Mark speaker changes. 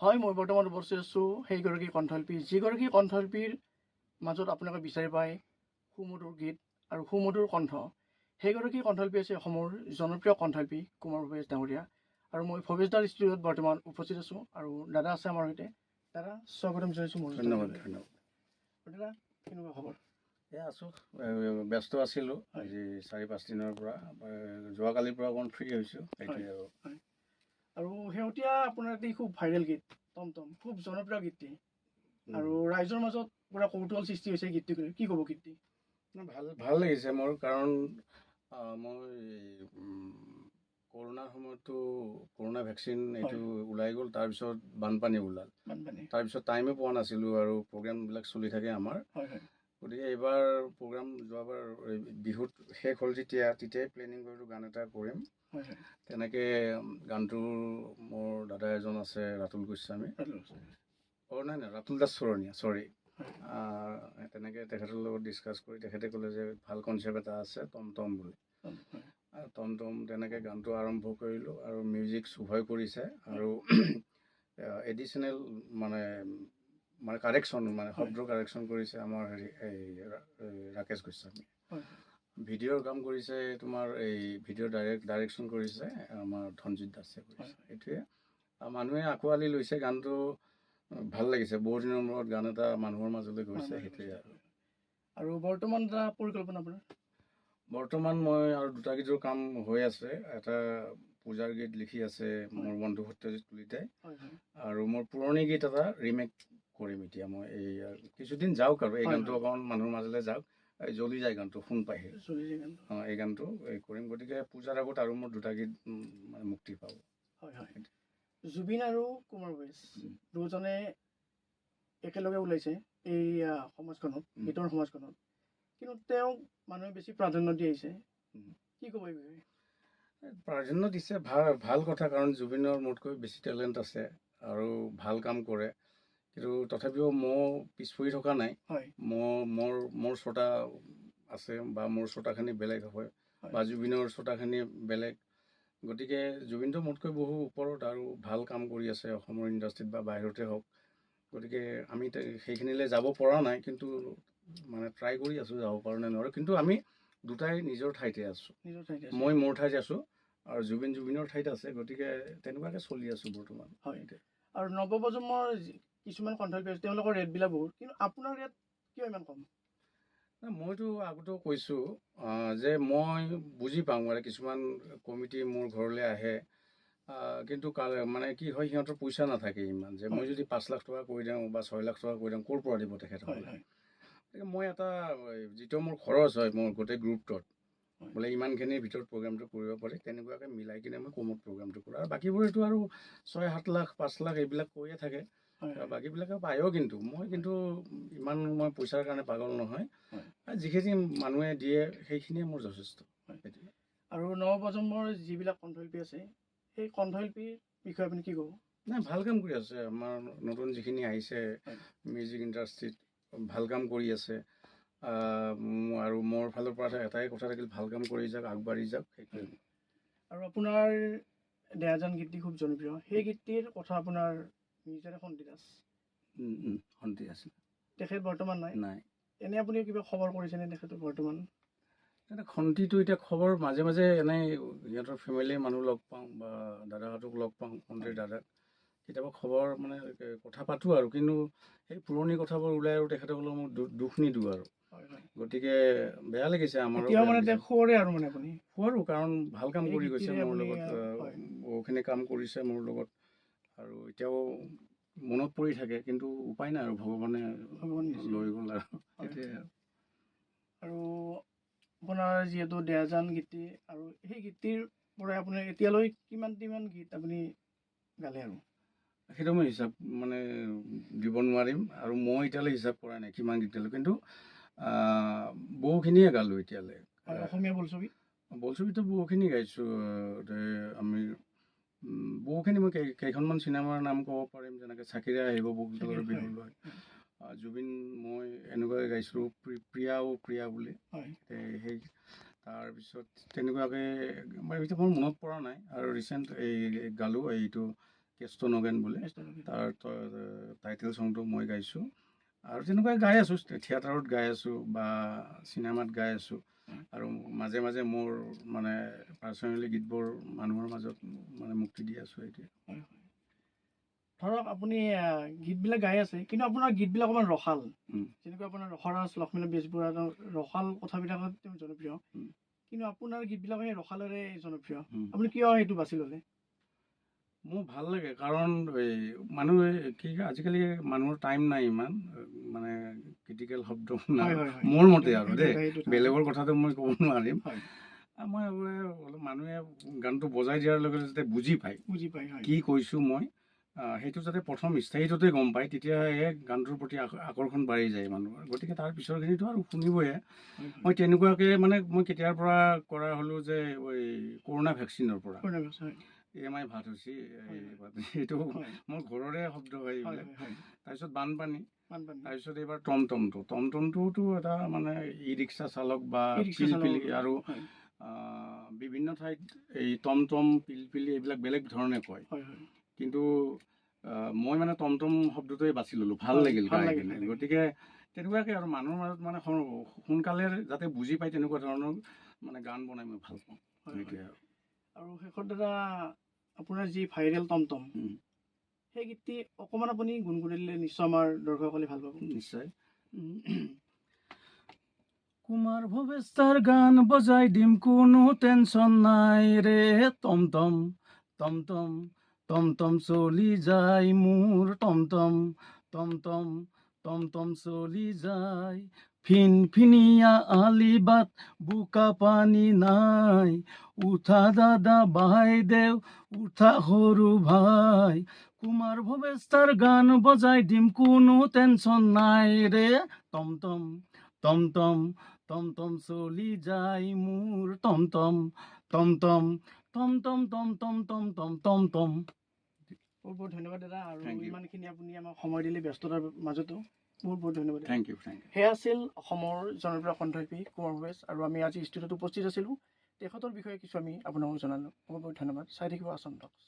Speaker 1: হয়, মই বৰ্তমান উপস্থিত আছোঁ সেইগৰাকী কণ্ঠশিল্পী যিগৰাকী কণ্ঠশিল্পীৰ মাজত আপোনালোকে বিচাৰি পায় সুমধুৰ গীত আৰু সুমধুৰ কণ্ঠ। সেইগৰাকী কণ্ঠশিল্পী হৈছে অসমৰ জনপ্ৰিয় কণ্ঠশিল্পী কুমাৰ ভৱেশ ডাঙৰীয়া। আৰু মই ভৱেশদাৰ ষ্টুডিঅ'ত বৰ্তমান উপস্থিত আছোঁ আৰু দাদা আছে আমাৰ সৈতে। দাদা স্বাগতম জনাইছোঁ মোৰ
Speaker 2: ধন্যবাদ
Speaker 1: ষ্টুডিঅ'লৈ।
Speaker 2: ধন্যবাদ
Speaker 1: দাদা কেনেকুৱা খবৰ?
Speaker 2: এয়া আছোঁ ব্যস্ত আছিলোঁ আজি 4-5 দিনৰ পৰা যোৱাকালিৰ পৰা অকণ ফ্ৰী হৈছোঁ সেইটোৱে আৰু
Speaker 1: আৰু শেহতীয়া আপোনাৰ এটি খুব ভাইৰেল গীত টমটম, খুব জনপ্ৰিয় গীতটি আৰু ৰাইজৰ মাজত পুৰা কৌতূহল সৃষ্টি হৈছে গীতটি। কি ক'ব গীতটি?
Speaker 2: ভাল লাগিছে মোৰ, কাৰণ মই কৰোণাৰ সময়তো কৰোণা ভেকচিন এইটো ওলাই গ'ল, তাৰপিছত বানপানী ওলাল, তাৰপিছত টাইমে পোৱা নাছিলোঁ আৰু প্ৰগ্ৰামবিলাক চলি থাকে আমাৰ। গতিকে এইবাৰ প্ৰগ্ৰাম যোৱাবাৰ বিহুত শেষ হ'ল তেতিয়াই প্লেনিং কৰিলোঁ গান এটা কৰিম। তেনেকৈ গানটোৰ মোৰ দাদা এজন আছে ৰাতুল গোস্বামী, নাই ৰাতুল দাস চৰণীয়া, চৰি। তেনেকৈ তেখেতৰ লগত ডিছকাছ কৰি তেখেতে ক'লে যে ভাল কনচেপ্ট এটা আছে টমটম বুলি। টমটম তেনেকৈ গানটো আৰম্ভ কৰিলোঁ আৰু মিউজিক শুভই কৰিছে আৰু এডিশ্যনেল মানে কাৰেকশ্যন শব্দৰ কাৰেকশ্যন কৰিছে আমাৰ এই ৰাকেশ গোস্বামী। ভিডিঅ'ৰ কাম কৰিছে তোমাৰ এই ভিডিঅ' ডাইৰেকশ্যন কৰিছে আমাৰ ধনজিৎ দাসে কৰিছে। এইটোৱে মানুহে আঁকোৱালি লৈছে, গানটো ভাল লাগিছে। বহুত দিনৰ মূৰত গান এটা মানুহৰ মাজলৈ গৈছে, সেইটোৱে
Speaker 1: আৰু বৰ্তমান এটা পৰিকল্পনা আপোনাৰ?
Speaker 2: বৰ্তমান মই আৰু 2টা গীতৰ কাম হৈ আছে। এটা পূজাৰ গীত লিখি আছে মোৰ বন্ধু সত্যজিৎ কলিতাই, আৰু মোৰ পুৰণি গীত এটা ৰিমেক কৰিম এতিয়া। মই এই কিছুদিন যাওক আৰু এই গানটো অকণমান মানুহৰ মাজলৈ যাওক। এই জ্বলি যায় গানটো, শুন পাইহে এই গানটো কৰিম। গতিকে পূজাৰ আগত আৰু মোৰ 2টা গীত মুক্তি পাব।
Speaker 1: জুবিন আৰু কুমাৰ ভৱেশ দুজনে একেলগে ওলাইছে এই সমাজখনত, গীতৰ সমাজখনত, কিন্তু তেওঁক মানুহে বেছি প্ৰাধান্য দি আহিছে। কি ক'ব এই বিষয়ে?
Speaker 2: প্ৰাধান্য দিছে, ভাল কথা, কাৰণ জুবিনৰ মোতকৈ বেছি টেলেণ্ট আছে আৰু ভাল কাম কৰে। কিন্তু তথাপিও মই পিছ পৰি থকা নাই। মোৰ শ্ৰোতা আছে বা মোৰ শ্ৰোতাখিনি বেলেগ হয় বা জুবিনৰ শ্ৰোতাখিনি বেলেগ। গতিকে জুবিনটো মোতকৈ বহু ওপৰত আৰু ভাল কাম কৰি আছে অসমৰ ইণ্ডাষ্ট্ৰীত বা বাহিৰতে হওক। গতিকে আমি সেইখিনিলৈ যাব পৰা নাই, কিন্তু মানে ট্ৰাই কৰি আছোঁ যাব পাৰোঁ নে নোৱাৰোঁ। কিন্তু আমি দুটাই নিজৰ ঠাইতে আছোঁ। মই মোৰ ঠাইত আছোঁ আৰু জুবিনৰ ঠাইত আছে। গতিকে তেনেকুৱাকৈ চলি আছোঁ বৰ্তমান।
Speaker 1: আৰু নৱপ্ৰজন্মৰ কিছুমান কণ্ঠশিল্পী আছে, তেওঁলোকৰ ৰেটবিলাক বহুত, কিন্তু আপোনাৰ ৰেট কিয় ইমান কম?
Speaker 2: মইতো আগতেও কৈছোঁ যে মই বুজি পাওঁ, মানে কিছুমান কমিটি মোৰ ঘৰলৈ আহে, কিন্তু মানে কি হয়, সিহঁতৰ পইচা নাথাকে ইমান, যে মই যদি 5 লাখ টকা কৰি দিওঁ বা 6 লাখ টকা কৰি দিওঁ, ক'ৰ পৰা দিব তেখেতসকলে? গতিকে মই এটা যিটো মোৰ খৰচ হয় মোৰ গোটেই গ্ৰুপটোত, বোলে ইমানখিনিৰ ভিতৰত প্ৰগ্ৰামটো কৰিব পাৰি, তেনেকুৱাকৈ মিলাই কিনে মই কমত প্ৰগ্ৰামটো কৰোঁ। আৰু বাকীবোৰেতো আৰু 6-7 লাখ 5 লাখ এইবিলাক কৈয়ে থাকে, বাকীবিলাকে পায়ো। কিন্তু মই ইমান মই পইচাৰ কাৰণে পাগল নহয়। যিখিনি মানুহে দিয়ে সেইখিনিয়ে মোৰ যথেষ্ট।
Speaker 1: আৰু নৱপ্ৰজন্মৰ যিবিলাক কণ্ঠশিল্পী আছে, সেই কণ্ঠশিল্পীৰ বিষয়ে আপুনি কি ক'ব?
Speaker 2: নাই, ভাল কাম কৰি আছে। আমাৰ নতুন যিখিনি আহিছে মিউজিক ইণ্ডাষ্ট্ৰীত ভাল কাম কৰি আছে। আৰু মোৰ ফালৰ পৰা এটাই কথা থাকিল, ভাল কাম কৰি যাওক, আগবাঢ়ি যাওক, সেইটোৱে।
Speaker 1: আৰু আপোনাৰ দেয়াজান গীতটি খুব জনপ্ৰিয়, সেই গীতটিৰ কথা আপোনাৰ নিজৰে সন্তি দাস
Speaker 2: আছিল।
Speaker 1: তেখেত বৰ্তমান নাই। এনে আপুনি কিবা খবৰ কৰিছেনে তেখেতৰ বৰ্তমান?
Speaker 2: খন্তিটো এতিয়া খবৰ মাজে মাজে এনেই সিহঁতৰ ফেমিলিৰ মানুহ লগ পাওঁ বা দাদাহঁতক লগ পাওঁ, খন্তিৰ দাদাক কেতিয়াবা খবৰ মানে কথা পাতোঁ আৰু। কিন্তু সেই পুৰণি কথাবোৰ ওলাই আৰু তেখেতসকলক মোক দুখ নিদিওঁ আৰু। গতিকে বেয়া লাগিছে আমাৰো। কাৰণ ভাল কাম কৰি গৈছে মোৰ লগত, বহুখিনি কাম কৰিছে মোৰ লগত, আৰু এতিয়াও মনত পৰি থাকে। কিন্তু উপায় নাই আৰু, ভগৱানে লৈ গ'ল আৰু সেইটোৱে।
Speaker 1: আৰু আপোনাৰ যিহেতু দেয়াজান গীতটি, আৰু সেই গীতটিৰ পৰা আপুনি এতিয়ালৈ কিমান গীত আপুনি গালে? আৰু
Speaker 2: সেইটো মই হিচাপ মানে দিব নোৱাৰিম, আৰু মই এতিয়ালৈ হিচাপ কৰা নাই কিমান গীত গালোঁ। কিন্তু বহুখিনিয়ে গালোঁ এতিয়ালৈ।
Speaker 1: অসমীয়া
Speaker 2: বোলছবিতো বহুখিনি গাইছোঁ। আমি বহুখিনি, মই কেইখনমান চিনেমাৰ নাম ক'ব পাৰিম, যেনেকৈ চাকিৰা আহিব বকুলৰ বিহুলৈ, জুবিন মই এনেকুৱাকৈ গাইছিলোঁ প্ৰিয়া বুলি। সেই তাৰপিছত তেনেকুৱাকৈ মোৰ মনত পৰা নাই। আৰু ৰিচেণ্ট গালোঁ এইটো কেষ্ট নগেন বুলি, তাৰ টাইটেল ছংটো মই গাইছোঁ। আৰু তেনেকুৱাই গাই আছোঁ, থিয়েটাৰত গাই আছোঁ বা চিনেমাত গাই আছোঁ। আৰু মাজে মাজে মোৰ মানে পাৰ্চনেলি গীতবোৰ মানুহৰ মাজত মানে মুক্তি দি আছোঁ এতিয়া।
Speaker 1: ধৰক আপুনি গীতবিলাক গাই আছে, কিন্তু আপোনাৰ গীতবিলাক অকণমান ৰসাল, যেনেকৈ আপোনাৰ ৰসৰাজ লক্ষ্মীনাথ বেজবৰুৱাৰ ৰসাল কথাবিলাকত তেওঁ জনপ্ৰিয়, কিন্তু আপোনাৰ গীতবিলাক সেই ৰসালেৰে জনপ্ৰিয়। আপুনি কিয় সেইটো বাছি ল'লে?
Speaker 2: মোৰ ভাল লাগে, কাৰণ এই মানুহে কি আজিকালি মানুহৰ টাইম নাই ইমান মানে ক্ৰিটিকেল শব্দ নাই মোৰ মতে আৰু দেই, বেলেগৰ কথাটো মই ক'ব নোৱাৰিম। মই অলপ মানুহে গানটো বজাই দিয়াৰ লগে লগে যাতে বুজি পায় কি কৈছোঁ মই, সেইটো যাতে প্ৰথম স্থায়ীটোতে গম পায়, তেতিয়াহে গানটোৰ প্ৰতি আকৰ্ষণ বাঢ়ি যায় মানুহৰ। গতিকে তাৰ পিছৰখিনিতো আৰু শুনিবয়ে। মই তেনেকুৱাকৈ মানে মই কেতিয়াৰ পৰা কৰা হ'লোঁ যে এই কৰোণা ভেকচিনৰ পৰা EMI ভাত হৈছে, এইটো মোৰ ঘৰৰে শব্দ হয় এইবিলাক। তাৰপিছত বানপানী, তাৰপিছত এইবাৰ টমটমটোতো এটা মানে ই ৰিক্সা চালক বা পিলপিলি, আৰু বিভিন্ন ঠাইত এই টমটম পিলপিলি এইবিলাক বেলেগ ধৰণে কয়, কিন্তু মই মানে টমটম শব্দটোৱে বাছি ল'লোঁ, ভাল লাগিল গাই কিনে। গতিকে তেনেকুৱাকৈ আৰু মানুহৰ মাজত মানে সোনকালে যাতে বুজি পায় তেনেকুৱা ধৰণৰ মানে গান বনাই মই ভাল পাওঁ সেইটোৱে।
Speaker 1: আৰু শেষত দাদা আপোনাৰ যি ভাইৰেল টমটম, সেই গীতটি অকণমান আপুনি গুণগুণাই দিলে নিশ্চয় আমাৰ দৰ্শকসকলে ভাল পাব।
Speaker 2: নিশ্চয়। কুমাৰ ভৱেশৰ গান বজাই দিম, কোনো টেনচন নাই ৰে, টমটম টমটম টমটম চলি যায় মোৰ, টমটম টমটম টমটম চলি যায়, ফিনফিনিয়া আলিবাট বোকা পানী নাই, উঠা দাদা বাইদেউ উঠা সৰু ভাই, কুমাৰ ভৱেশৰ গান বজাই দিম, কোনো টেনচন নাই ৰে, টমটম টমটম টমটম চলি যায় মোৰ, টমটম টমটম টমটম টমটম টমটম টমটম। বহুত বহুত ধন্যবাদ দাদা, আৰু ইমানখিনি আপুনি আমাক সময় দিলে ব্যস্ততাৰ মাজতো, বহুত বহুত ধন্যবাদ। Thank you. সেয়া আছিল অসমৰ জনপ্ৰিয় কণ্ঠশিল্পী কুমাৰ ভৱেশ, আৰু আমি আজি ষ্টুডিঅ'ত উপস্থিত আছিলোঁ, তেখেতৰ বিষয়ে কিছু আমি আপোনালোকক জনালোঁ। বহুত বহুত ধন্যবাদ। চাই থাকিব আসাম টক্স।